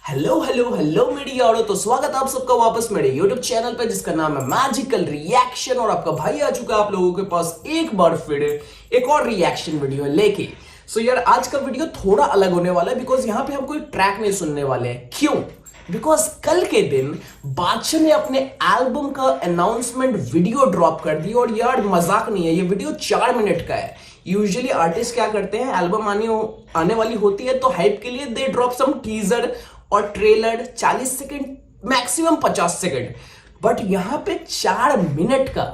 Hello hello hello media और तो स्वागत है आप सबका वापस मेरे YouTube चैनल पे जिसका नाम है मैजिकल रिएक्शन। और आपका भाई आ चुका है आप लोगों के पास एक बार फिर एक और रिएक्शन वीडियो लेके। सो यार आज का वीडियो थोड़ा अलग होने वाला है बिकॉज यहाँ पे हम कोई ट्रैक नहीं सुनने वाले हैं। क्यों? बिकॉज कल के दिन बादशाह ने अपने एल्बम का अनाउंसमेंट वीडियो ड्रॉप कर दी और यार मजाक नहीं है, ये वीडियो 4 मिनट का है। यूजुअली आर्टिस्ट क्या करते हैं, एल्बम आने वाली होती है तो हाइप के लिए दे ड्रॉप सम टीजर और trailer 40 second maximum 50 second, but यहां पे 4 मिनट का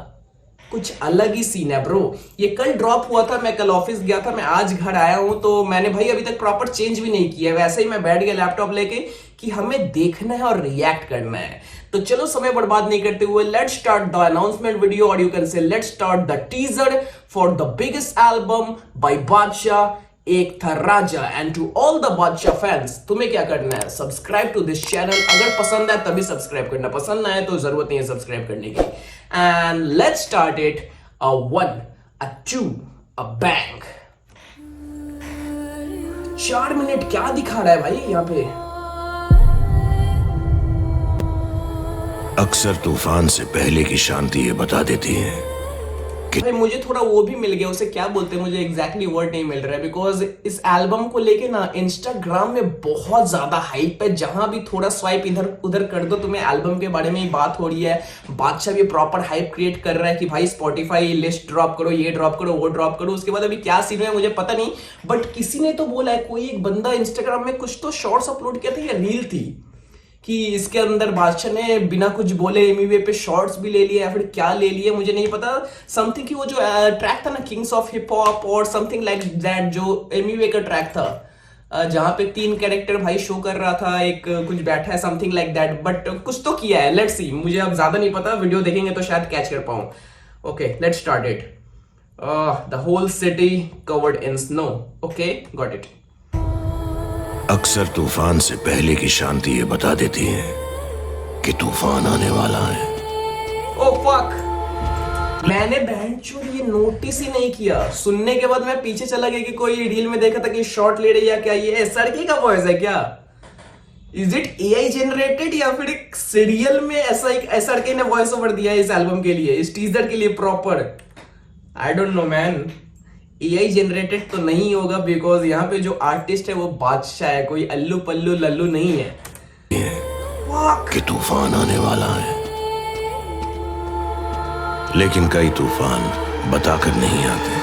कुछ अलग ही सीन है ब्रो। ये कल ड्रॉप हुआ था, मैं कल ऑफिस गया था, मैं आज घर आया हूं तो मैंने भाई अभी तक प्रॉपर चेंज भी नहीं किया, वैसे ही मैं बैठ गया लैपटॉप लेके कि हमें देखना है और रिएक्ट करना है। तो चलो समय बर्बाद नहीं करते हुए let's start the announcement video और you can say let's start the teaser for the biggest album by Badshah Ek Tha Raja. And to all the Badshah fans, तुम्हें क्या करना है, सब्सक्राइब टू दिस चैनल। अगर पसंद है तभी सब्सक्राइब करना, पसंद ना है तो जरूरत नहीं है सब्सक्राइब करने की। And let's start it. A 1 a 2 a bang. 4 minute क्या दिखा रहा है भाई यहाँ पे? अक्सर तूफान से पहले की शांति ये बता देती है। भाई मुझे थोड़ा वो भी मिल गया, उसे क्या बोलते हैं, मुझे एग्जैक्टली वर्ड नहीं मिल रहा है बिकॉज इस एल्बम को लेके ना इंस्टाग्राम में बहुत ज्यादा हाइप है। जहां भी थोड़ा स्वाइप इधर उधर कर दो तुम्हें एल्बम के बारे में ही बात हो रही है। बादशाह भी प्रॉपर हाइप क्रिएट कर रहा है कि भाई स्पॉटिफाई लिस्ट ड्रॉप करो, ये ड्रॉप करो, वो ड्रॉप करो। उसके बाद अभी क्या सीन है मुझे पता नहीं, बट किसी ने तो बोला है, कोई एक बंदा इंस्टाग्राम में कुछ तो शॉर्ट्स अपलोड किया था या रील थी कि इसके अंदर बादशाह ने बिना कुछ बोले एमवे पे शॉर्ट्स भी ले लिए या फिर क्या ले लिए मुझे नहीं पता। समथिंग कि वो जो ट्रैक था ना किंग्स ऑफ हिप हॉप और समथिंग लाइक दैट, जो एमवे का ट्रैक था जहां पे 3 कैरेक्टर भाई शो कर रहा था, एक कुछ बैठा है समथिंग लाइक दैट, बट कुछ तो किया है। लेट्स सी, मुझे अब ज्यादा नहीं पता, वीडियो देखेंगे तो शायद कैच कर पाऊं। Okay let's start it. The whole city covered in snow. Okay got it. अक्सर तूफान से पहले की शांति ये बता देती है कि तूफान आने वाला है। ओह फक, मैंने बैंचोर ये नोटिस ही नहीं किया। सुनने के बाद मैं पीछे चला गया कि कोई रील में देखा था कि शॉर्ट ले रही है क्या, ये एसआरके का वॉइस है क्या? इज इट एआई जनरेटेड या फिर एक सीरियल में ऐसा एक एसआरके ने वॉइस ओवर दिया है इस एल्बम के लिए, इस टीजर के लिए proper? I don't no man, AI generated तो नहीं होगा बिकॉज यहाँ पे जो आर्टिस्ट है वो बादशाह है, कोई अल्लू पल्लू लल्लू नहीं है। कि तूफान आने वाला है, लेकिन कई तूफान बताकर नहीं आते।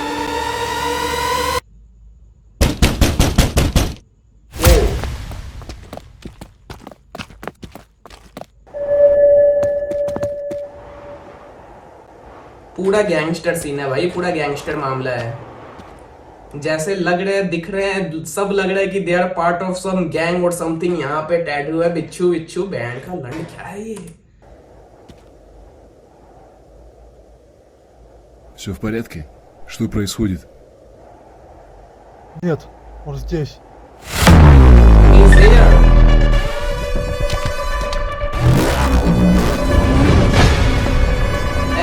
पूरा गैंगस्टर सीन है भाई, पूरा गैंगस्टर मामला है। जैसे लग रहे हैं, दिख रहे हैं, सब लग रहा है कि they are part of some gang और समथिंग। यहाँ पे टैटू है, बिच्छू बिच्छू, बैंड का लंड, क्या है ये? Все в порядке? Что происходит? Нет, он здесь. He's here.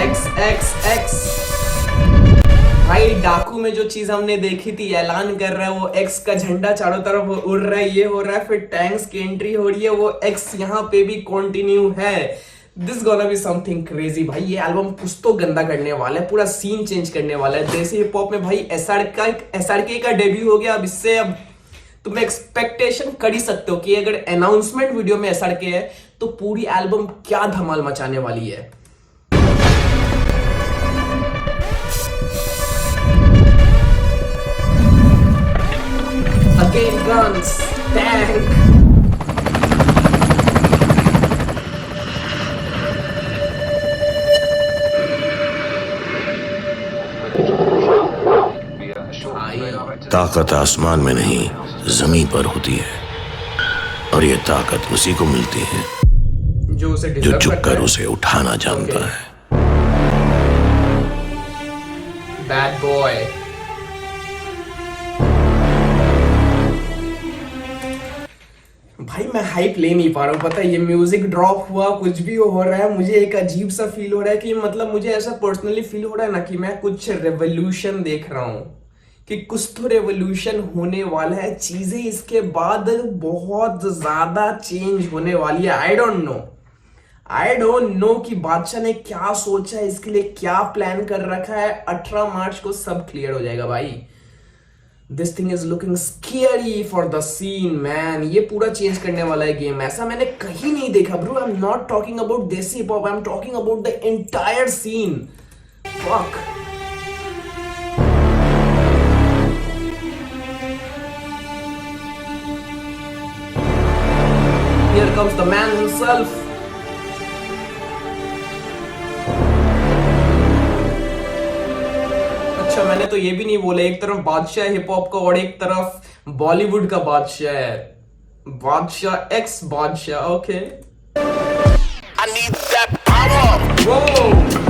XXX भाई डाकू में जो चीज हमने देखी थी, ऐलान कर रहा है वो एक्स का झंडा चारों तरफ उड़ रहा है, ये हो रहा है, फिर टैंक्स की एंट्री हो रही है, वो एक्स यहाँ पे भी कंटिन्यू है। This gonna be something crazy भाई। ये एल्बम कुछ तो गंदा करने वाला है, पूरा सीन चेंज करने वाला है। देसी हिप हॉप में भाई एसआरके का डेब्यू हो गया, अब इससे अब तुम एक्सपेक्टेशन कर ही सकते हो कि अगर अनाउंसमेंट वीडियो में एसआरके है तो पूरी एल्बम क्या धमाल मचाने वाली है। Again guns, tank. ताकत आसमान में नहीं जमीन पर होती है, और ये ताकत उसी को मिलती है जो झुककर उसे उठाना जानता है। Bad boy. भाई मैं हाइप ले नहीं पा रहा हूँ, पता है? ये म्यूजिक ड्रॉप हुआ, कुछ भी हो रहा है, मुझे एक अजीब सा फील हो रहा है कि मतलब मुझे ऐसा पर्सनली फील हो रहा है ना कि मैं कुछ रेवोल्यूशन देख रहा हूँ। कि कुछ तो रेवोल्यूशन होने वाला है, चीजें इसके बाद बहुत ज्यादा चेंज होने वाली है। आई डोंट नो कि बादशाह ने क्या सोचा है, इसके लिए क्या प्लान कर रखा है। 18 मार्च को सब क्लियर हो जाएगा भाई। This thing is looking scary for the scene man. ये पूरा चेंज करने वाला है गेम, ऐसा मैंने कहीं नहीं देखा bro. I am not talking about desi hip hop, I am talking about the entire scene. Fuck. Here comes the man himself. अच्छा, मैंने तो ये भी नहीं बोला, एक तरफ बादशाह हिप हॉप का और एक तरफ बॉलीवुड का बादशाह है। बादशाह एक्स बादशाह। Okay. I need that power. Whoa.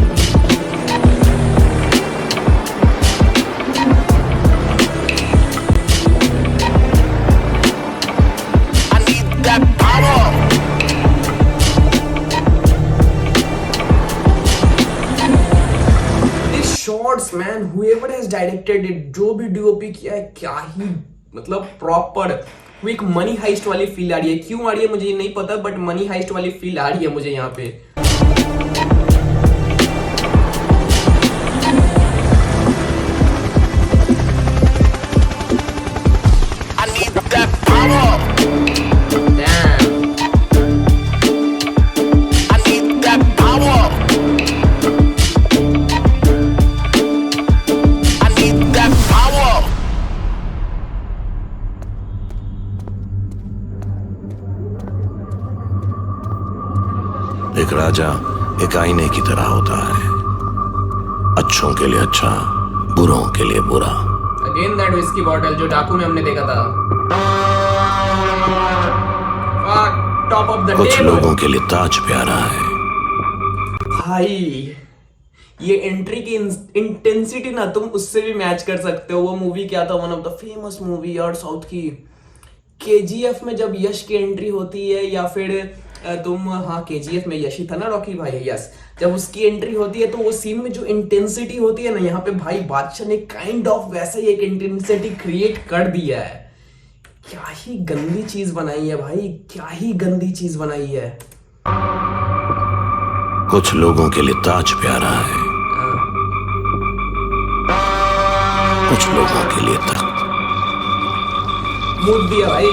Shorts man, whoever has directed it, जो भी डीओपी किया है, क्या ही मतलब प्रॉपर क्विक मनी हाइस्ट वाली फील आ रही है। क्यों आ रही है मुझे नहीं पता, बट मनी हाइस्ट वाली फील आ रही है मुझे यहाँ पे। एक राजा एक आईने की तरह होता है, अच्छों के लिए अच्छा, बुरों के लिए बुरा। अगेन दैट विस्की बॉटल जो डाकू में हमने देखा था। टॉप ऑफ द कुछ लोगों के लिए ताज प्यारा है। भाई ये एंट्री की इंटेंसिटी ना तुम उससे भी मैच कर सकते हो। वो मूवी क्या था, one of the famous movie और साउथ की, केजीएफ में जब यश की एंट्री होती है, या फिर तुम, हाँ केजीएफ में यश ही था ना, रॉकी भाई, यस। जब उसकी एंट्री होती है तो वो सीन में जो इंटेंसिटी होती है ना, यहाँ पे भाई बादशाह ने काइंड ऑफ वैसा ही एक इंटेंसिटी क्रिएट कर दिया है। क्या ही गंदी चीज बनाई है भाई, क्या ही गंदी चीज बनाई है। कुछ लोगों के लिए ताज प्यारा है, कुछ लोगों के लिए तख्त। मूड दिया भाई।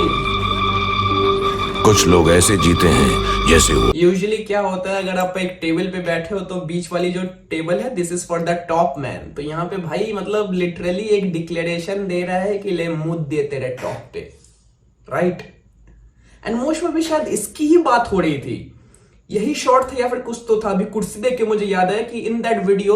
कुछ लोग ऐसे जीते हैं जैसे वो। यूजुअली क्या होता है, अगर आप एक टेबल पे बैठे हो तो बीच वाली जो टेबल है, this is for the top man. तो यहाँ पे भाई मतलब लिटरली एक डिक्लेरेशन दे रहा है कि ले मुंह दे तेरे टॉप पे, राइट। एंड मोस्ट में भी शायद इसकी ही बात हो रही थी, यही शॉट था या फिर कुछ तो था। अभी कुर्सी देख के मुझे याद है कि in that video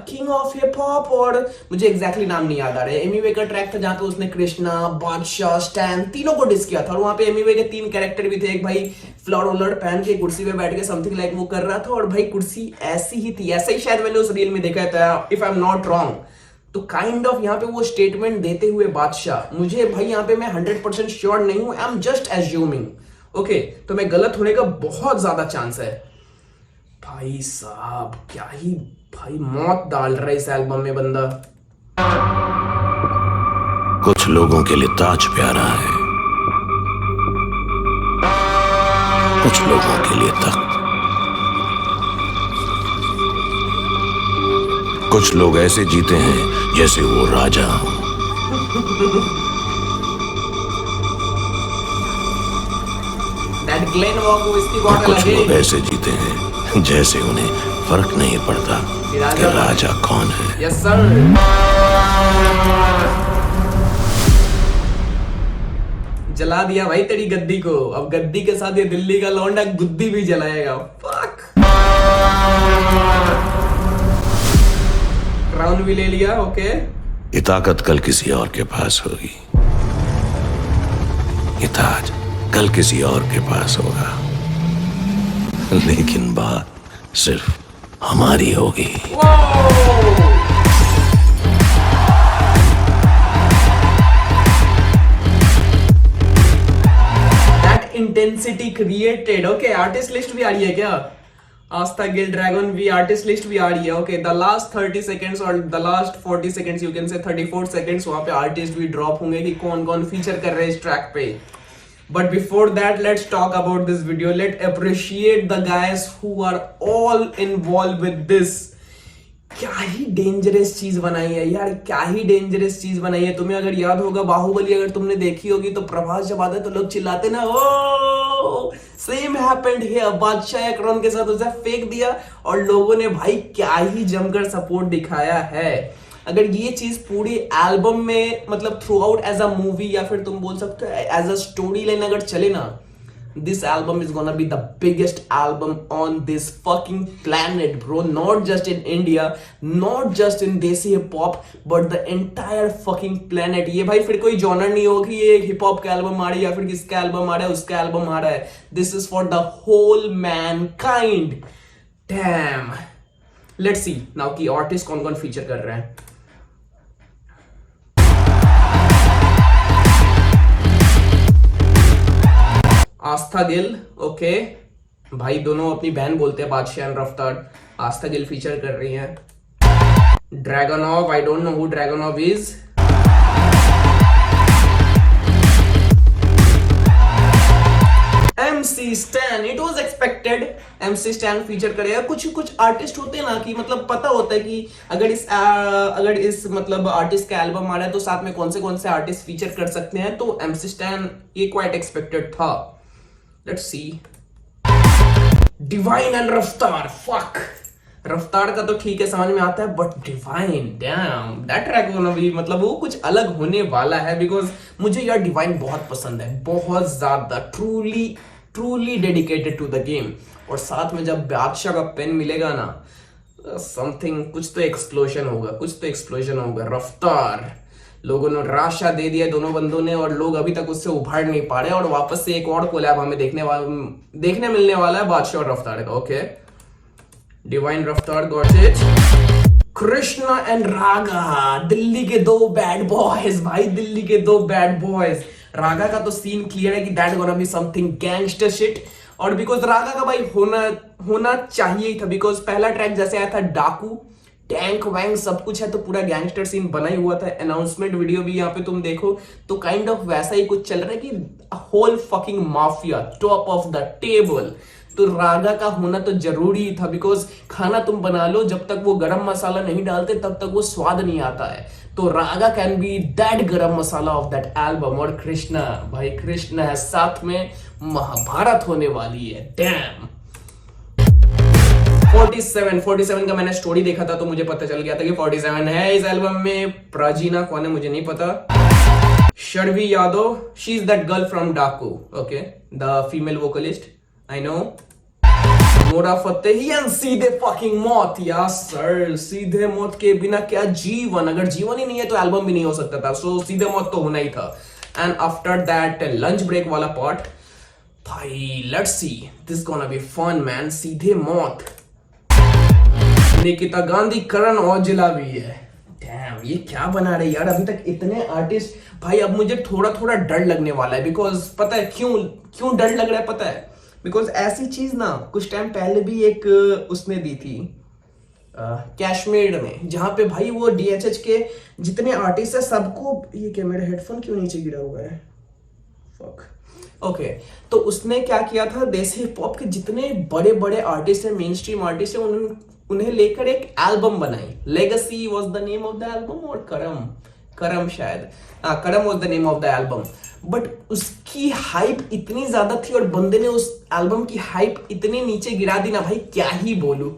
king of hip hop, और मुझे एग्जैक्टली नाम नहीं याद आ रहा है, एमीवे का ट्रैक था जहां पे उसने कृष्णा, बादशाह, स्टैन तीनों को डिस किया था। और वहां पे एमीवे के 3 कैरेक्टर भी थे। एक भाई फ्लॉर ओलर्ट पहन के कुर्सी पे बैठ के समथिंग लाइक वो कर रहा था, और भाई कुर्सी ऐसी ही थी, ऐसा ही शायद मैंने उस रील में देखा था, if I am not wrong. तो काइंड ऑफ यहाँ पे वो स्टेटमेंट देते हुए बादशाह, मुझे भाई यहाँ पे मैं 100% श्योर नहीं हूं, I am just assuming, okay. तो मैं गलत होने का बहुत ज्यादा चांस है। भाई साहब क्या ही भाई मौत डाल रहा है इस एल्बम में बंदा। कुछ लोगों के लिए ताज प्यारा है, कुछ लोगों के लिए तख्त। कुछ लोग ऐसे जीते हैं जैसे वो राजा हो। कुछ लोग ऐसे जीते हैं जैसे उन्हें फर्क नहीं पड़ता कि राजा कौन है। Yes sir. जला दिया भाई तेरी गद्दी को। अब गद्दी के साथ ये दिल्ली का लौंडा गुद्दी भी जलाएगा। फक। क्राउन भी ले लिया, ओके। ये ताकत कल किसी और के पास होगी, ये ताज कल किसी और के पास होगा, लेकिन बात सिर्फ हमारी होगी। That intensity created, okay. Artist list भी आ रही है क्या? आस्था गिल ड्रैगन भी आर्टिस्ट लिस्ट भी आ रही है। ओके, द लास्ट 30 सेकंड्स और the last 40 seconds, you can से 34 सेकंड्स, वहां पे आर्टिस्ट भी ड्रॉप होंगे कि कौन कौन फीचर कर रहे हैं इस ट्रैक पे। But before that let's talk about this video, let appreciate the guys who are all involve with this. क्या ही डेंजरस चीज बनाई है यार, क्या ही डेंजरस चीज बनाई है। तुम्हें अगर याद होगा बाहुबली अगर तुमने देखी होगी तो प्रभास जब आता है तो लोग चिल्लाते ना, ओ सेम हैपेंड हियर। बादशाह एक्रोन के साथ उसे फेंक दिया और लोगों ने भाई क्या ही जमकर सपोर्ट दिखाया है। अगर ये चीज पूरी एल्बम में मतलब throughout as a movie या फिर तुम बोल सकते हो एज अ स्टोरी लाइन अगर चले ना, this album is gonna be the biggest album on this fucking planet, bro. Not just in India, not just in desi hip hop, but the entire fucking planet. ये भाई फिर कोई genre नहीं होगा कि ये हिप हॉप का album आ रहा है या फिर किसका एल्बम आ रहा है, उसका एल्बम आ रहा है। This is for the whole mankind. Damn. Let's see now कि आर्टिस्ट कौन कौन फीचर कर रहे हैं। आस्था गिल, ओके भाई, दोनों अपनी बहन बोलते हैं बादशाह एंड रफ्तार। आस्था गिल फीचर कर रही हैं। Dragonov, I don't know who Dragonov is. MC Stan, it was expected MC Stan feature करेगा। कुछ आर्टिस्ट होते हैं ना कि मतलब पता होता है कि अगर इस मतलब आर्टिस्ट का एल्बम आ रहा है तो साथ में कौन से आर्टिस्ट फीचर कर सकते हैं, तो MC Stan ये क्वाइट एक्सपेक्टेड था। लेट्स सी डिवाइन एंड रफ्तार। फक, रफ्तार का तो ठीक है समझ में आता है, but divine dam that track होना भी मतलब वो कुछ अलग होने वाला है। बिकॉज मुझे यार डिवाइन बहुत पसंद है, बहुत ज्यादा, truly dedicated to the game. और साथ में जब बादशाह का पेन मिलेगा ना, समथिंग, कुछ तो एक्सप्लोजन होगा। रफ्तार, लोगों ने राशा दे दिया दोनों बंदों ने और लोग अभी तक उससे उभर नहीं पा रहे। और वापस से एक और कोलैब हमें देखने मिलने वाला है बादशाह और रफ्तार का। ओके, डिवाइन, रफ्तार, गॉट इट। कृष्णा एंड रागा, दिल्ली के दो बैड बॉयज भाई, दिल्ली के दो बैड बॉयज। रागा का तो सीन क्लियर है कि that gonna be something gangster shit. और बिकॉज रागा का भाई होना चाहिए था, बिकॉज पहला ट्रैक जैसे आया था डाकू, टैंक वैंक सब कुछ है, तो पूरा गैंगस्टर सीन बना ही हुआ था। अनाउंसमेंट वीडियो भी यहाँ पे तुम देखो तो काइंड ऑफ वैसा ही कुछ चल रहा है कि whole fucking mafia top of the table. तो रागा का होना तो जरूरी था, बिकॉज खाना तुम बना लो जब तक वो गरम मसाला नहीं डालते तब तक वो स्वाद नहीं आता है। तो रागा कैन बी दैट गरम मसाला ऑफ दैट एल्बम। और कृष्णा भाई, कृष्णा है साथ में, महाभारत होने वाली है। डैम। 47 का मैंने स्टोरी देखा था तो मुझे पता चल गया था कि 47 है इस एल्बम में। प्राजीना कौन है मुझे नहीं पता। Sharvi Yadav, she is that girl from Daku, okay, the female vocalist, I know. Nora Fatehi and सीधे फकिंग मौत। या सर, सीधे मौत के बिना क्या जीवन, अगर जीवन ही नहीं है तो एल्बम भी नहीं हो सकता था। सो सीधे मौत तो होना ही था। And after that lunch break वाला पार्ट, भाई let's see, this gonna be fun man. सीधे मौत, निकिता गांधी, करण औजला भी है। डैम, ये क्या बना रहे यार, अभी तक इतने आर्टिस्ट। भाई अब मुझे थोड़ा डर लगने वाला है, बिकॉज पता है क्यों डर लग रहा है, पता है? बिकॉज ऐसी चीज ना कुछ टाइम पहले भी एक उसने दी थी कैशमेड में, जहां पे भाई वो DHH के जितने आर्टिस्ट है सबको, ये क्या मेरा हेडफोन क्यों नीचे गिरा हुआ है, फक। ओके, तो उसने क्या किया था, देसी हिप हॉप के जितने बड़े बड़े आर्टिस्ट है, मेन स्ट्रीम आर्टिस्ट है, उन्हें लेकर एक एल्बम बनाई। Legacy was the name of the album, और करम शायद, करम was the name of the album. But उसकी हाइप इतनी ज्यादा थी और बंदे ने उस एल्बम की हाइप इतनी नीचे गिरा दी ना भाई, क्या ही बोलूं,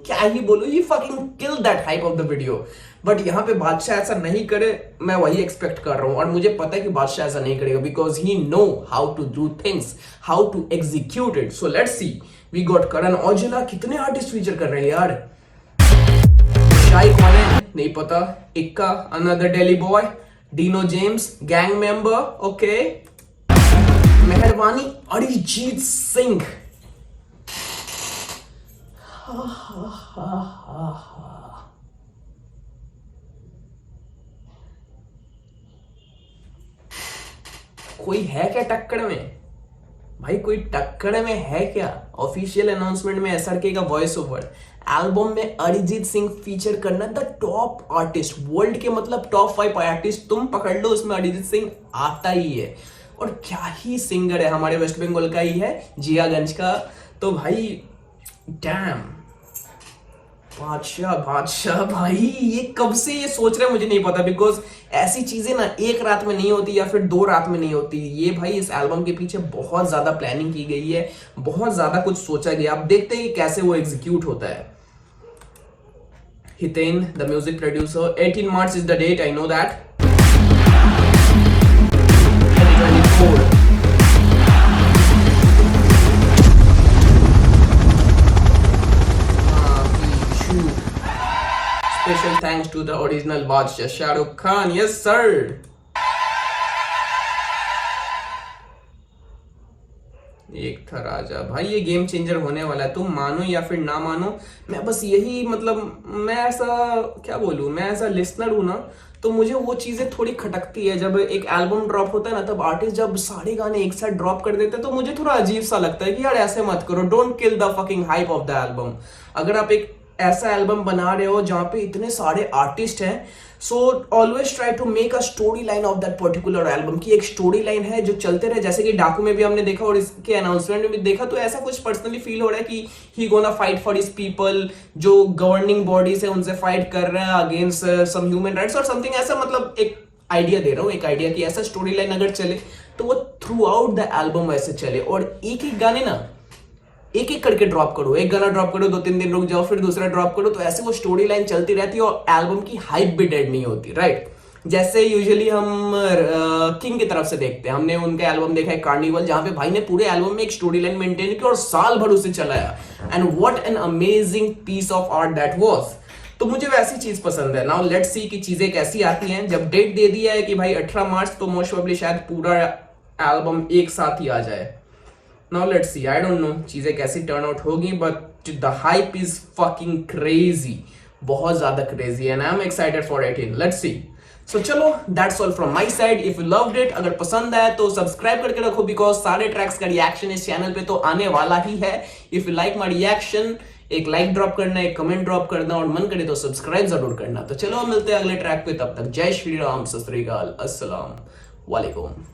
he fucking kill that hype of the video. But यहाँ पे बादशाह ऐसा नहीं करे, मैं वही एक्सपेक्ट कर रहा हूँ। और मुझे पता है कि बादशाह ऐसा नहीं करेगा, because he know how to do things, how to execute it. So let's see, we got Karan Aujla. कितने आर्टिस्ट फीचर कर रहे हैं यार। शाही कौन है नहीं पता, इक्का, another Delhi boy, Dino James, gang member, okay, मेहरबानी, अरिजीत सिंह। कोई है क्या टक्कर में भाई कोई टक्कर में है क्या? ऑफिशियल अनाउंसमेंट में एसआरके का वॉइस ओवर, एल्बम में अरिजीत सिंह फीचर करना, द टॉप आर्टिस्ट वर्ल्ड के, मतलब टॉप 5 आर्टिस्ट तुम पकड़ लो, उसमें अरिजीत सिंह आता ही है। और क्या ही सिंगर है, हमारे वेस्ट बंगाल का ही है, जियागंज का। तो भाई डैम, बादशाह भाई, ये कब से ये सोच रहे हैं मुझे नहीं पता, बिकॉज ऐसी चीजें ना एक रात में नहीं होती या फिर 2 रात में नहीं होती। ये भाई इस एल्बम के पीछे बहुत ज्यादा प्लानिंग की गई है, बहुत ज्यादा कुछ सोचा गया। अब देखते हैं कि कैसे वो एग्जीक्यूट होता है। Hiten the music producer, 18 March is the date, I know that. 2024। Special thanks to the original Badshah Shah Rukh Khan. Yes sir. एक था राजा। भाई ये गेम चेंजर होने वाला है, तुम मानो या फिर ना मानो। मैं बस यही, मतलब मैं ऐसा क्या बोलूं, मैं ऐसा लिसनर हूं ना, तो मुझे वो चीजें थोड़ी खटकती है। जब एक एल्बम ड्रॉप होता है ना, तब आर्टिस्ट जब सारे गाने एक साथ ड्रॉप कर देते हैं तो मुझे थोड़ा अजीब सा लगता है कि यार ऐसे मत करो, don't kill the fucking hype of the album. अगर आप एक ऐसा एल्बम बना रहे हो जहां पे इतने सारे आर्टिस्ट हैं, so always try to make a story line of that particular album, की एक स्टोरी लाइन है जो चलते रहे। जैसे कि डाकू में भी हमने देखा और इसके अनाउंसमेंट में भी देखा, तो ऐसा कुछ पर्सनली फील हो रहा है कि he gonna fight for his people, जो गवर्निंग बॉडीज है उनसे फाइट कर रहे हैं अगेंस्ट सम ह्यूमन राइट्स और समथिंग ऐसा। मतलब एक आइडिया दे रहा हूँ, एक आइडिया कि ऐसा स्टोरी लाइन अगर चले तो वो थ्रू आउट द एल्बम वैसे चले, और एक एक गाने ना एक एक करके ड्रॉप करो। एक गाना ड्रॉप करो, 2-3 दिन रुक जाओ, फिर दूसरा ड्रॉप करो, तो ऐसे वो स्टोरी लाइन चलती रहती है और एल्बम की हाइप भी डेड नहीं होती, राइट? जैसे यूजुअली हम किंग की तरफ से देखते हैं, हमने उनका एल्बम देखा है कार्निवल, जहां पे भाई ने पूरे एल्बम में एक स्टोरी लाइन मेंटेन की और साल भर उसे चलाया, and what an amazing piece of art that was. तो मुझे वैसी चीज पसंद है। नाउ लेट्स सी कि चीजें कैसी आती हैं। जब डेट दे दिया है कि भाई 18 मार्च, तो मोस्ट प्रोबेबली शायद पूरा एल्बम एक साथ ही आ जाए। Now let's see, I don't know चीजें कैसी टर्न आउट होगी, but the hype is fucking crazy, बहुत ज्यादा crazy, and I'm excited for 18. Let's see. So चलो, that's all from my side. If you loved it, अगर पसंद आया तो सब्सक्राइब करके रखो, बिकॉज सारे ट्रैक्स का रिएक्शन इस चैनल पे तो आने वाला ही है। If you like my reaction, एक लाइक ड्रॉप करना, एक कमेंट ड्रॉप करना, और मन करे तो सब्सक्राइब जरूर करना। तो चलो मिलते हैं अगले ट्रैक पे, तब तक जय श्री राम, सत श्री अकाल, अस्सलाम वालेकुम।